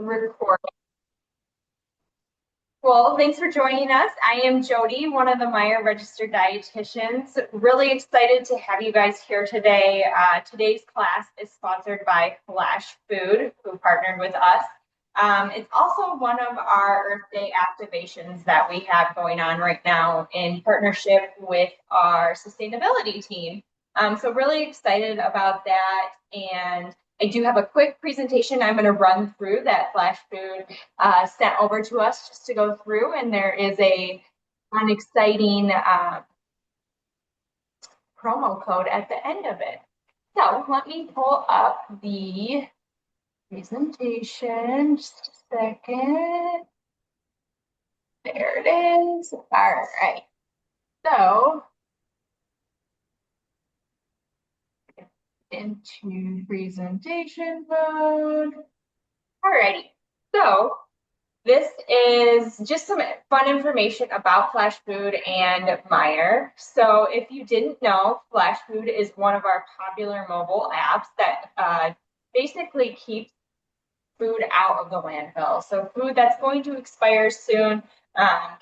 Record. Well, thanks for joining us. I am Jody, one of the Meyer registered dietitians. Really excited to have you guys here today. Today's class is sponsored by Flashfood, who partnered with us. It's also one of our Earth Day activations that we have going on right now in partnership with our sustainability team. So really excited about that. And I do have a quick presentation I'm going to run through that Flashfood sent over to us just to go through, and there is an exciting promo code at the end of it. So let me pull up the presentation, just a second. There it is. All right. So into presentation mode. All righty. So this is just some fun information about Flashfood and Meyer. So if you didn't know, Flashfood is one of our popular mobile apps that basically keeps food out of the landfill. So food that's going to expire soon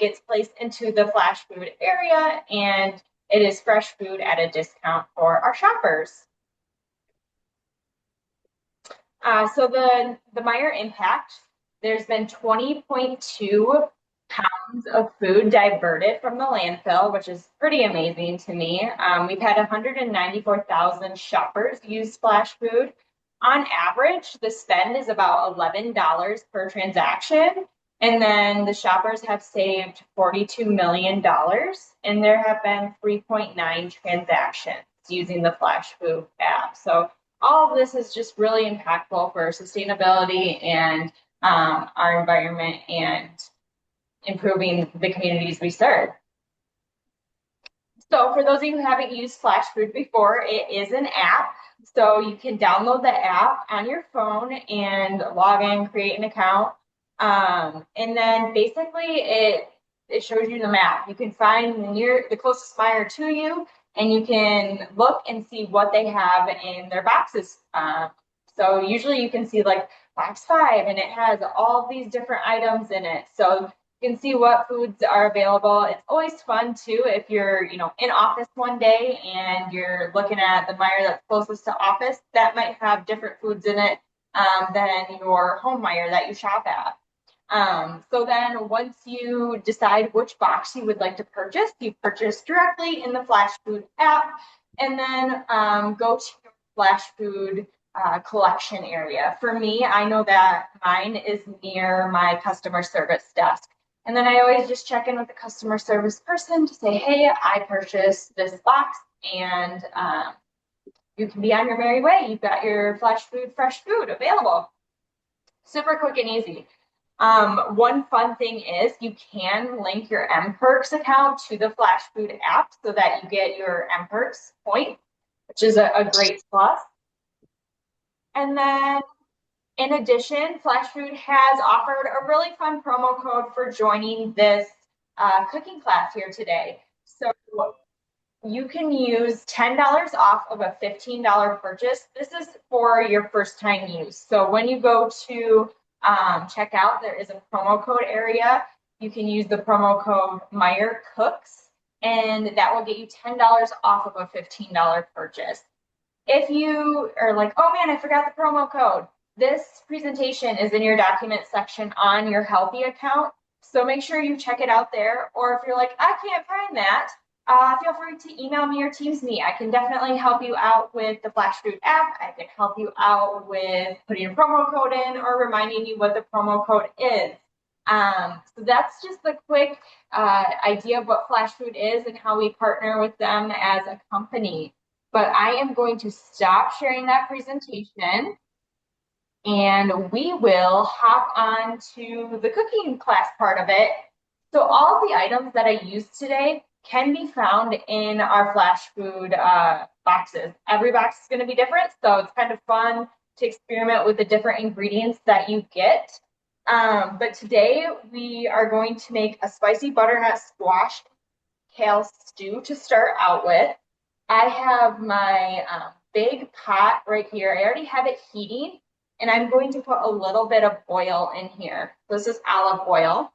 gets placed into the Flashfood area, and it is fresh food at a discount for our shoppers. So the Meyer impact, there's been 20.2 pounds of food diverted from the landfill, which is pretty amazing to me. We've had 194,000 shoppers use Flashfood. On average, the spend is about $11 per transaction. And then the shoppers have saved $42 million, and there have been 3.9 transactions using the Flashfood app. So all of this is just really impactful for sustainability and our environment and improving the communities we serve. So for those of you who haven't used Flashfood before, it is an app. So you can download the app on your phone and log in, create an account. And then basically it shows you the map. You can find the closest Meijer to you, and you can look and see what they have in their boxes. So usually you can see like box 5, and it has all these different items in it. So you can see what foods are available. It's always fun too if you're, in office one day and you're looking at the Meijer that's closest to office, that might have different foods in it than your home Meijer that you shop at. So then once you decide which box you would like to purchase, you purchase directly in the Flashfood app, and then go to your Flashfood collection area. For me, I know that mine is near my customer service desk. And then I always just check in with the customer service person to say, hey, I purchased this box, and you can be on your merry way. You've got your Flashfood fresh food available. Super quick and easy. One fun thing is you can link your mPerks account to the Flashfood app so that you get your mPerks point, which is a great plus. And then in addition, Flashfood has offered a really fun promo code for joining this cooking class here today. So you can use $10 off of a $15 purchase. This is for your first time use. So when you go to checkout, there is a promo code area. You can use the promo code Meyer Cooks, and that will get you $10 off of a $15 purchase. If you are like, oh man, I forgot the promo code, this presentation is in your document section on your Healthy account. So make sure you check it out there. Or if you're like, I can't find that, feel free to email me or Teams me. I can definitely help you out with the Flashfood app. I can help you out with putting a promo code in or reminding you what the promo code is. So that's just the quick idea of what Flashfood is and how we partner with them as a company. But I am going to stop sharing that presentation, and we will hop on to the cooking class part of it. So all of the items that I used today can be found in our Flashfood boxes. Every box is going to be different, so it's kind of fun to experiment with the different ingredients that you get. But today we are going to make a spicy butternut squash kale stew to start out with. I have my big pot right here. I already have it heating, And I'm going to put a little bit of oil in here. This is olive oil.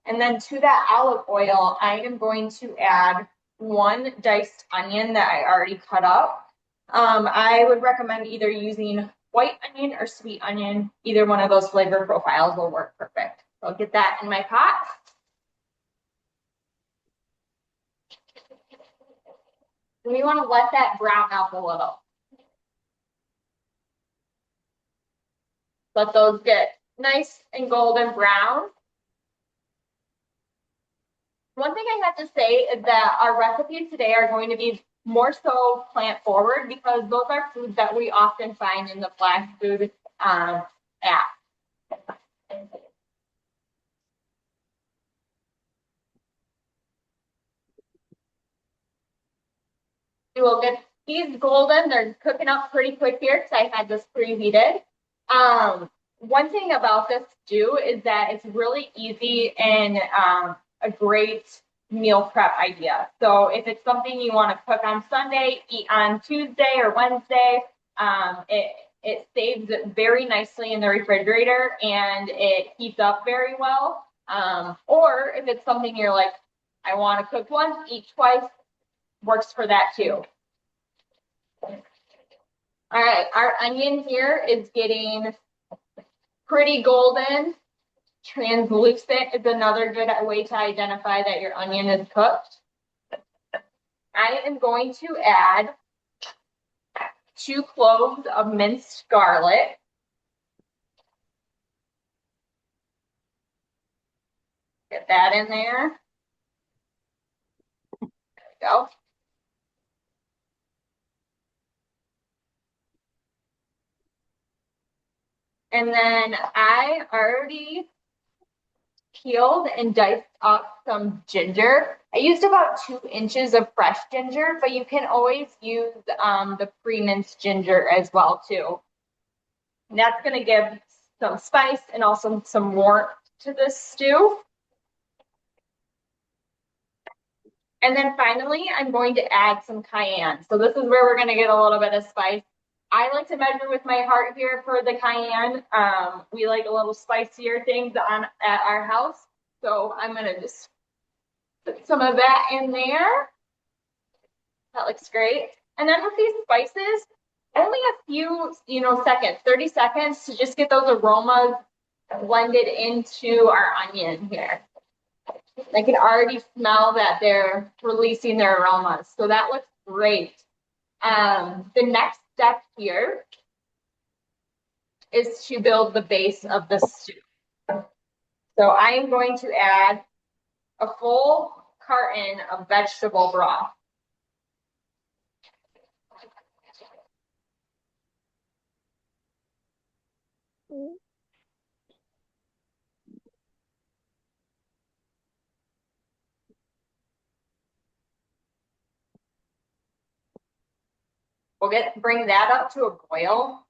And then to that olive oil, I am going to add 1 diced onion that I already cut up. I would recommend either using white onion or sweet onion. Either one of those flavor profiles will work perfect. So I'll get that in my pot. And we want to let that brown up a little. Let those get nice and golden brown. One thing I have to say is that our recipes today are going to be more so plant forward because those are foods that we often find in the Flashfood app. We will get these golden. They're cooking up pretty quick here because I had this preheated. One thing about this stew is that it's really easy and a great meal prep idea. So if it's something you want to cook on Sunday, eat on Tuesday or Wednesday, it saves it very nicely in the refrigerator and it heats up very well. Or if it's something you're like, I want to cook once, eat twice, works for that too. All right, our onion here is getting pretty golden. Translucent is another good way to identify that your onion is cooked. I am going to add 2 cloves of minced garlic. Get that in there. There we go. And then I already peeled and diced up some ginger. I used about 2 inches of fresh ginger, but you can always use the pre-minced ginger as well too. And that's going to give some spice and also some warmth to this stew. And then finally, I'm going to add some cayenne. So this is where we're going to get a little bit of spice. I like to measure with my heart here for the cayenne. We like a little spicier things at our house. So I'm going to just put some of that in there. That looks great. And then with these spices, only a few, seconds, 30 seconds to just get those aromas blended into our onion here. I can already smell that they're releasing their aromas. So that looks great. The next step here is to build the base of the stew. So I am going to add a full carton of vegetable broth. We'll bring that up to a boil.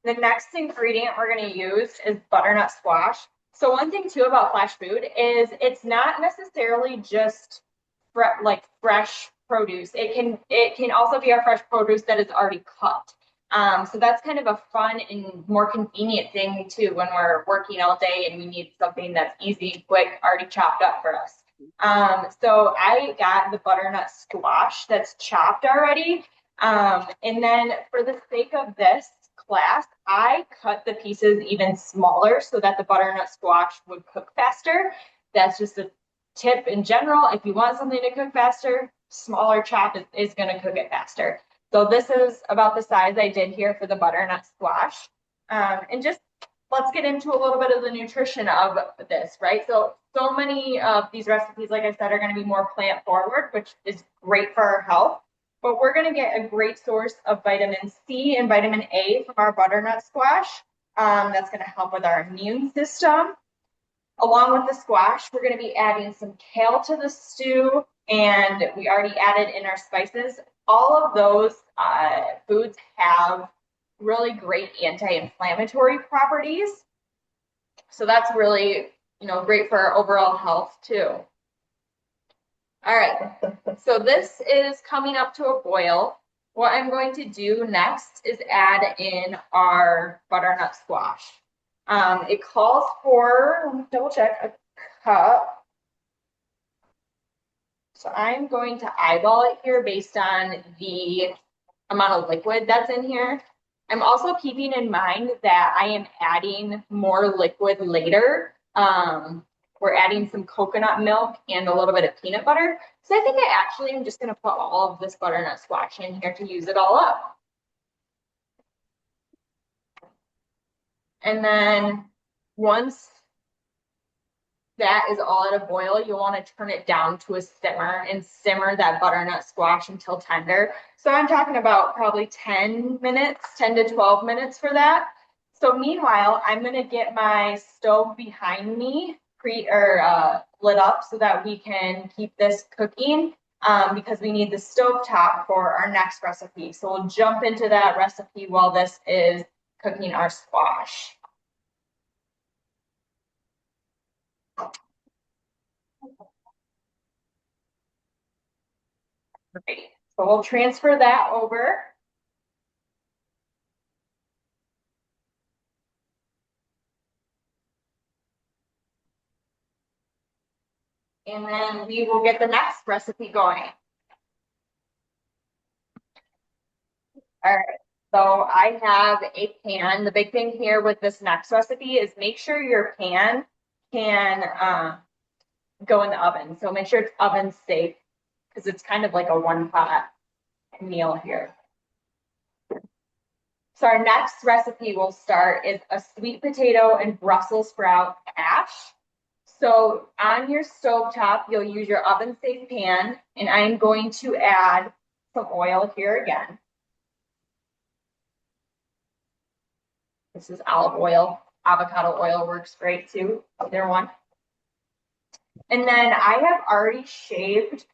The next ingredient we're going to use is butternut squash. So one thing too about Flashfood is it's not necessarily just fresh produce. It can also be our fresh produce that is already cut. So that's kind of a fun and more convenient thing too when we're working all day and we need something that's easy and quick, already chopped up for us. So I got the butternut squash that's chopped already. And then for the sake of this class, I cut the pieces even smaller so that the butternut squash would cook faster. That's just a tip in general. If you want something to cook faster, smaller chop is going to cook it faster. So this is about the size I did here for the butternut squash. And just let's get into a little bit of the nutrition of this, right? So many of these recipes, like I said, are going to be more plant forward, which is great for our health. But we're going to get a great source of vitamin C and vitamin A from our butternut squash. That's going to help with our immune system. Along with the squash, we're going to be adding some kale to the stew, and we already added in our spices. All of those foods have really great anti-inflammatory properties. So that's really, great for our overall health too. All right, so this is coming up to a boil. What I'm going to do next is add in our butternut squash. It calls for, let me double check, a cup. So I'm going to eyeball it here based on the amount of liquid that's in here. I'm also keeping in mind that I am adding more liquid later. We're adding some coconut milk and a little bit of peanut butter. So I think I actually am just going to put all of this butternut squash in here to use it all up. And then once that is all at a boil, you'll want to turn it down to a simmer and simmer that butternut squash until tender. So I'm talking about probably 10 minutes, 10 to 12 minutes for that. So meanwhile, I'm going to get my stove behind me lit up so that we can keep this cooking because we need the stove top for our next recipe. So we'll jump into that recipe while this is cooking our squash. Great. So we'll transfer that over. And then we will get the next recipe going. All right, so I have a pan. The big thing here with this next recipe is make sure your pan can go in the oven. So make sure it's oven safe because it's kind of like a one pot meal here. So our next recipe we'll start is a sweet potato and Brussels sprout hash. So on your stove top, you'll use your oven safe pan, and I'm going to add some oil here again. This is olive oil. Avocado oil works great too, either one. And then I have already shaved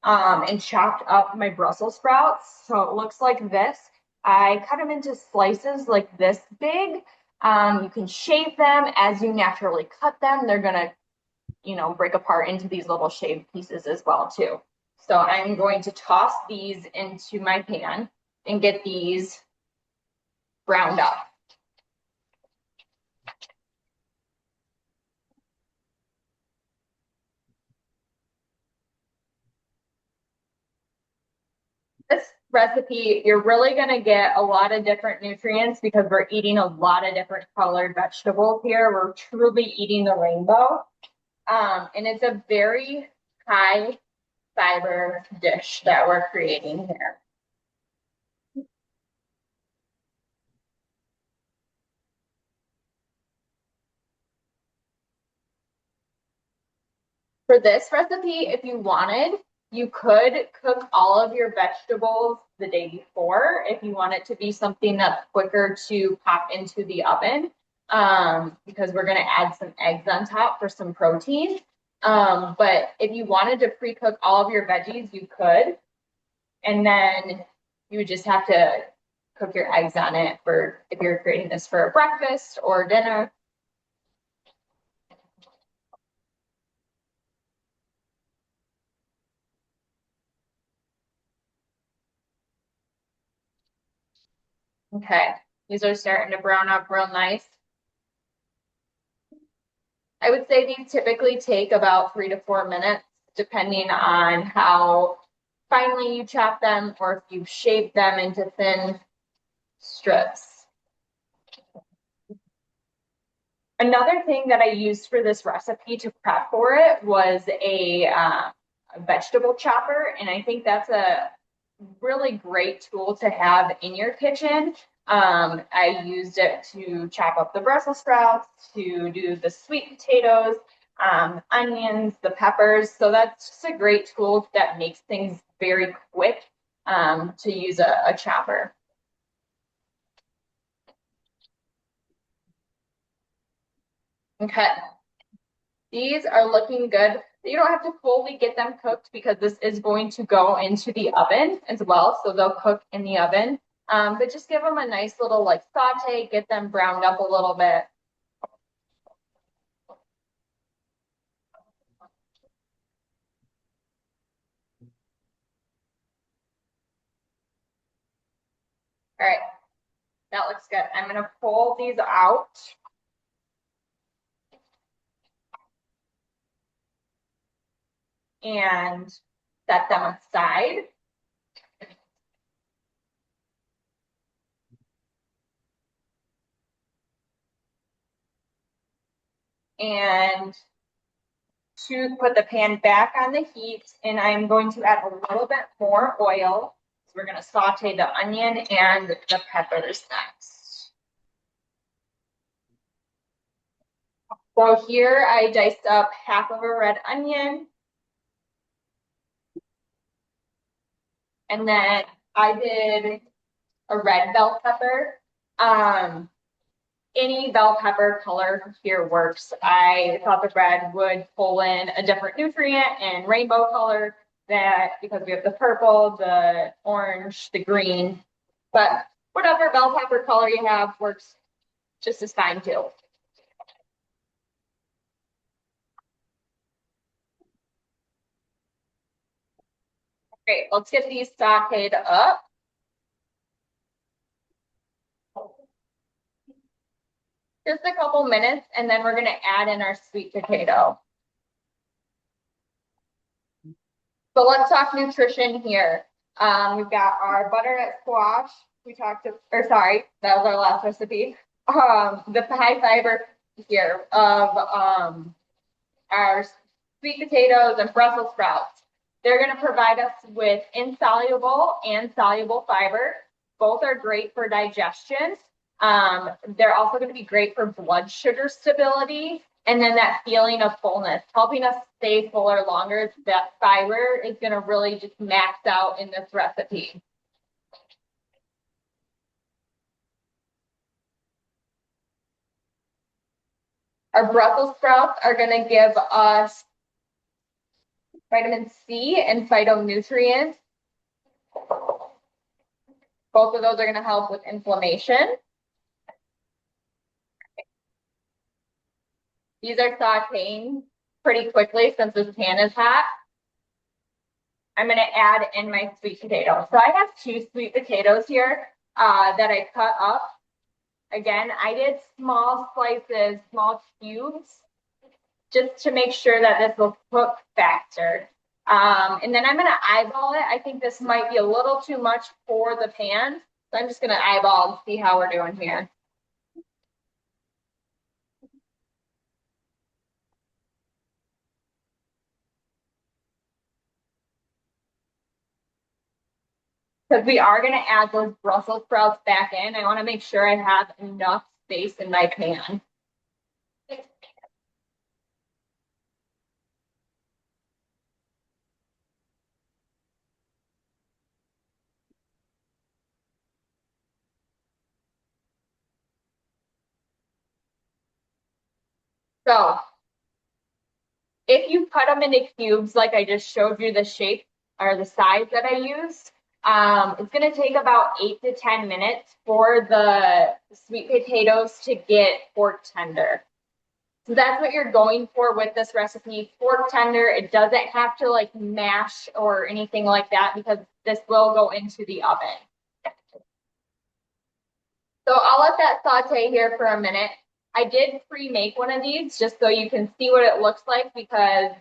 and chopped up my Brussels sprouts. So it looks like this. I cut them into slices like this big. You can shave them as you naturally cut them. They're gonna, break apart into these little shaved pieces as well too. So I'm going to toss these into my pan and get these browned up. This recipe, you're really going to get a lot of different nutrients because we're eating a lot of different colored vegetables here. We're truly eating the rainbow. And it's a very high fiber dish that we're creating here. For this recipe, if you wanted, you could cook all of your vegetables the day before if you want it to be something that's quicker to pop into the oven because we're going to add some eggs on top for some protein. But if you wanted to pre-cook all of your veggies, you could. And then you would just have to cook your eggs on it for if you're creating this for breakfast or dinner. Okay, these are starting to brown up real nice. I would say these typically take about 3 to 4 minutes, depending on how finely you chop them or if you shape them into thin strips. Another thing that I used for this recipe to prep for it was a vegetable chopper, and I think that's a really great tool to have in your kitchen. I used it to chop up the Brussels sprouts, to do the sweet potatoes, onions, the peppers. So that's just a great tool that makes things very quick to use a chopper. Okay, these are looking good. You don't have to fully get them cooked because this is going to go into the oven as well. So they'll cook in the oven. But just give them a nice little like saute, get them browned up a little bit. All right, that looks good. I'm gonna pull these out. And set them aside. And to put the pan back on the heat, and I'm going to add a little bit more oil. So we're going to saute the onion and the peppers next. So here I diced up half of a red onion. And then I did a red bell pepper. Any bell pepper color here works. I thought the red would pull in a different nutrient and rainbow color that because we have the purple, the orange, the green, but whatever bell pepper color you have works just as fine too. Great, let's get these sauteed up. Just a couple minutes, and then we're gonna add in our sweet potato. So let's talk nutrition here. We've got our butternut squash. We talked, or sorry, that was our last recipe. The high fiber here of our sweet potatoes and Brussels sprouts. They're going to provide us with insoluble and soluble fiber. Both are great for digestion. They're also going to be great for blood sugar stability and then that feeling of fullness, helping us stay fuller longer. That fiber is going to really just max out in this recipe. Our Brussels sprouts are going to give us vitamin C and phytonutrients. Both of those are going to help with inflammation. These are sauteing pretty quickly since this pan is hot. I'm going to add in my sweet potatoes. So I have 2 sweet potatoes here that I cut up. Again, I did small slices, small cubes, just to make sure that this will cook faster. And then I'm going to eyeball it. I think this might be a little too much for the pan. So I'm just going to eyeball and see how we're doing here. Because we are going to add those Brussels sprouts back in. I want to make sure I have enough space in my pan. So if you cut them into cubes, like I just showed you the shape or the size that I used, it's going to take about 8 to 10 minutes for the sweet potatoes to get pork tender. So that's what you're going for with this recipe, pork tender. It doesn't have to like mash or anything like that because this will go into the oven. So I'll let that saute here for a minute. I did pre-make one of these just so you can see what it looks like because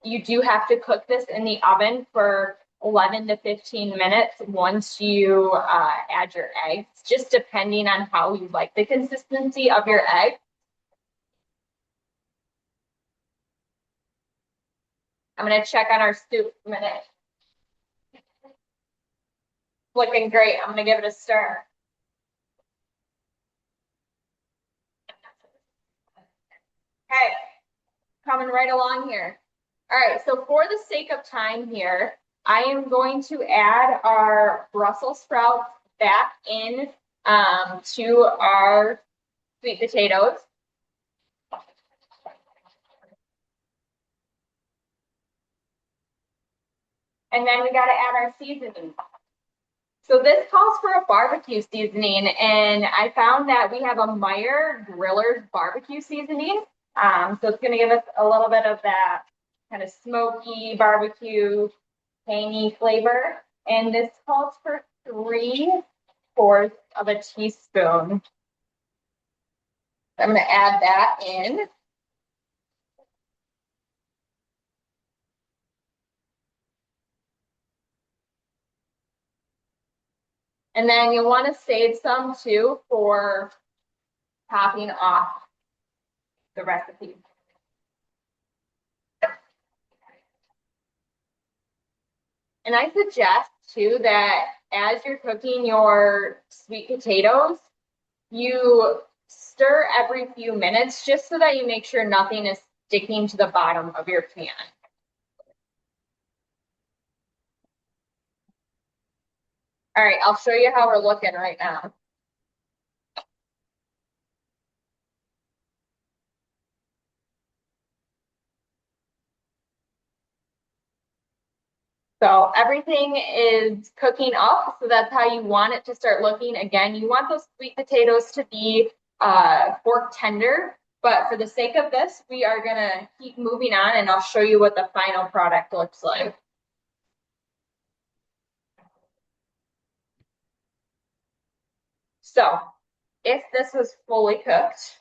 you do have to cook this in the oven for 11 to 15 minutes once you add your eggs, just depending on how you like the consistency of your egg. I'm going to check on our soup in a minute. Looking great. I'm going to give it a stir. Okay, coming right along here. All right, so for the sake of time here, I am going to add our Brussels sprouts back in to our sweet potatoes. And then we got to add our seasoning. So this calls for a barbecue seasoning, and I found that we have a Meyer Griller's barbecue seasoning. So it's going to give us a little bit of that kind of smoky barbecue, tangy flavor. And this calls for 3/4 of a teaspoon. I'm going to add that in. And then you'll want to save some too for topping off the recipe. And I suggest too that as you're cooking your sweet potatoes, you stir every few minutes just so that you make sure nothing is sticking to the bottom of your pan. All right, I'll show you how we're looking right now. So everything is cooking up, so that's how you want it to start looking. Again, you want those sweet potatoes to be fork tender, but for the sake of this, we are gonna keep moving on and I'll show you what the final product looks like. So if this was fully cooked,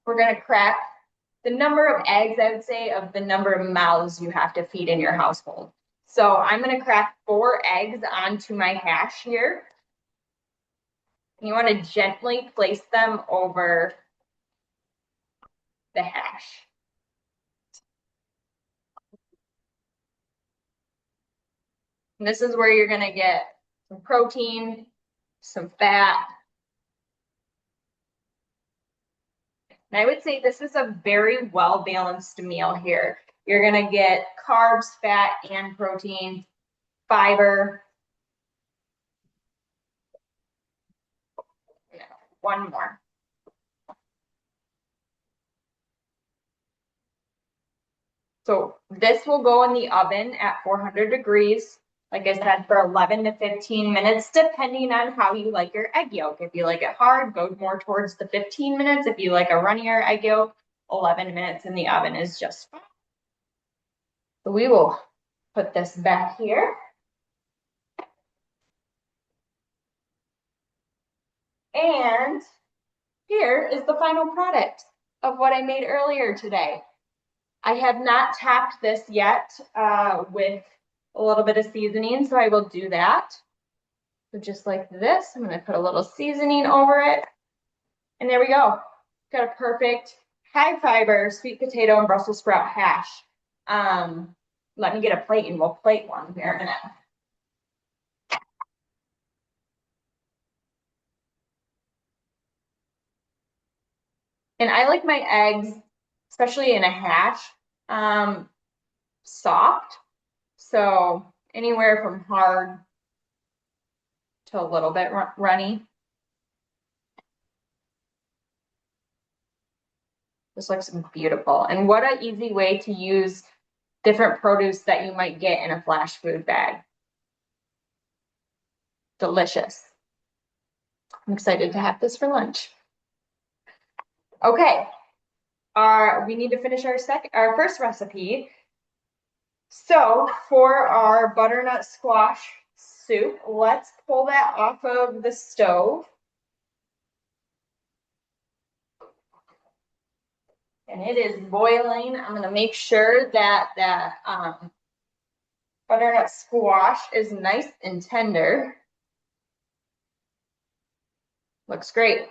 we're gonna crack the number of eggs, I would say, of the number of mouths you have to feed in your household. So I'm gonna crack 4 eggs onto my hash here. You want to gently place them over the hash. And this is where you're going to get some protein, some fat. And I would say this is a very well-balanced meal here. You're going to get carbs, fat, and protein, fiber. One more. So this will go in the oven at 400 degrees, like I said, for 11 to 15 minutes, depending on how you like your egg yolk. If you like it hard, go more towards the 15 minutes. If you like a runnier egg yolk, 11 minutes in the oven is just fine. So we will put this back here. And here is the final product of what I made earlier today. I have not topped this yet with a little bit of seasoning, so I will do that. So just like this, I'm going to put a little seasoning over it. And there we go. Got a perfect high fiber sweet potato and Brussels sprout hash. Let me get a plate and we'll plate one here in a minute. And I like my eggs, especially in a hash, soft. So anywhere from hard to a little bit runny. This looks beautiful. And what an easy way to use different produce that you might get in a flash food bag. Delicious. I'm excited to have this for lunch. Okay, we need to finish our first recipe. So for our butternut squash soup, let's pull that off of the stove. And it is boiling. I'm going to make sure that butternut squash is nice and tender. Looks great.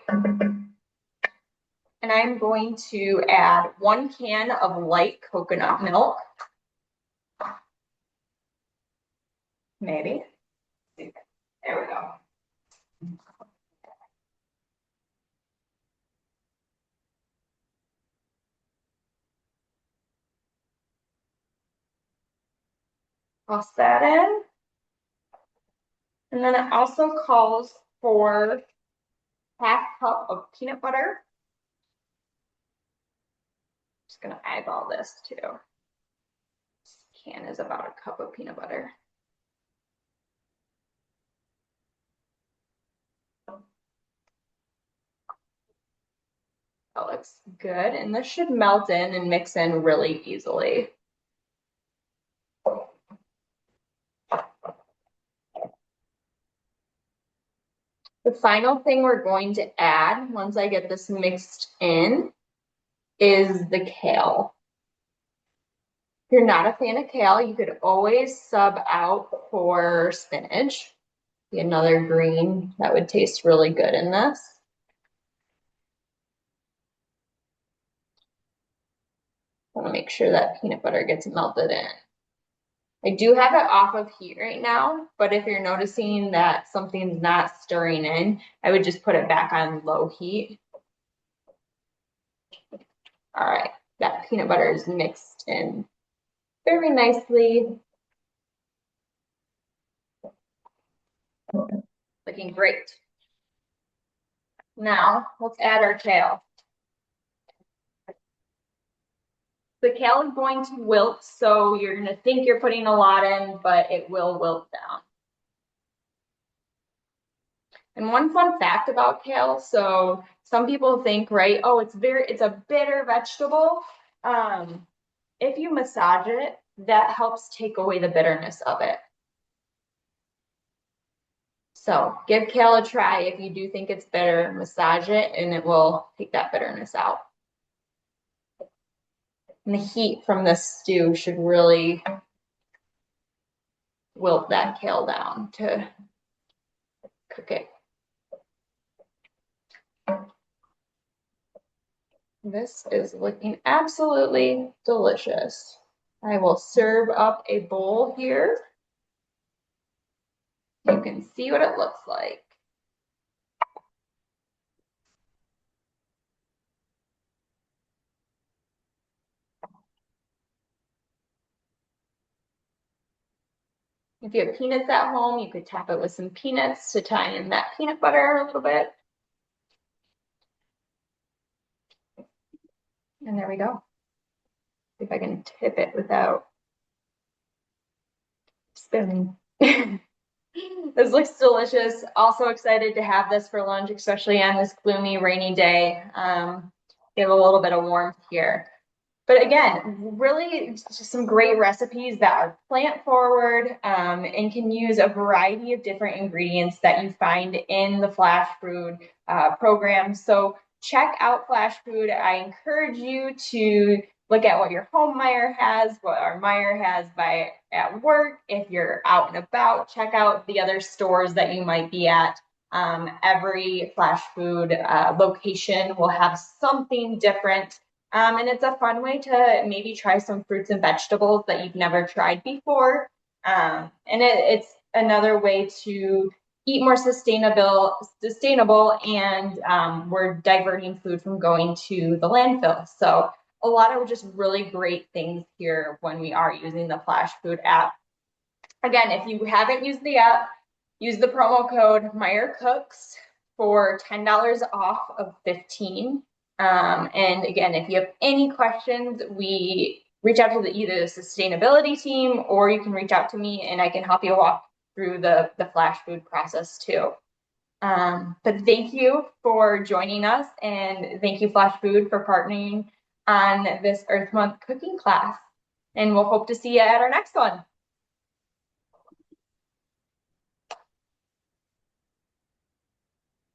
And I'm going to add 1 can of light coconut milk. Maybe. There we go. Toss that in. And then it also calls for 1/2 cup of peanut butter. Just gonna eyeball this too. This can is about 1 cup of peanut butter. That looks good. And this should melt in and mix in really easily. The final thing we're going to add, once I get this mixed in, is the kale. If you're not a fan of kale, you could always sub out for spinach. Be another green that would taste really good in this. I want to make sure that peanut butter gets melted in. I do have it off of heat right now, but if you're noticing that something's not stirring in, I would just put it back on low heat. All right, that peanut butter is mixed in very nicely. Looking great. Now, let's add our kale. The kale is going to wilt, so you're going to think you're putting a lot in, but it will wilt down. And one fun fact about kale, so some people think, right, oh, it's a bitter vegetable. If you massage it, that helps take away the bitterness of it. So give kale a try if you do think it's bitter, massage it, and it will take that bitterness out. And the heat from this stew should really wilt that kale down to cook it. This is looking absolutely delicious. I will serve up a bowl here. You can see what it looks like. If you have peanuts at home, you could top it with some peanuts to tie in that peanut butter a little bit. And there we go. See if I can tip it without spilling. This looks delicious. Also excited to have this for lunch, especially on this gloomy, rainy day. Give a little bit of warmth here. But again, really just some great recipes that are plant forward and can use a variety of different ingredients that you find in the Flashfood program. So check out Flashfood. I encourage you to look at what your home Meijer has, what our Meijer has at work. If you're out and about, check out the other stores that you might be at. Every Flashfood location will have something different. And it's a fun way to maybe try some fruits and vegetables that you've never tried before. And it's another way to eat more sustainable, and we're diverting food from going to the landfill. So a lot of just really great things here when we are using the Flashfood app. Again, if you haven't used the app, use the promo code MeierCooks for $10 off of 15. And again, if you have any questions, we reach out to either the sustainability team, or you can reach out to me and I can help you walk through the Flashfood process too. But thank you for joining us, and thank you Flashfood for partnering on this Earth Month cooking class. And we'll hope to see you at our next one.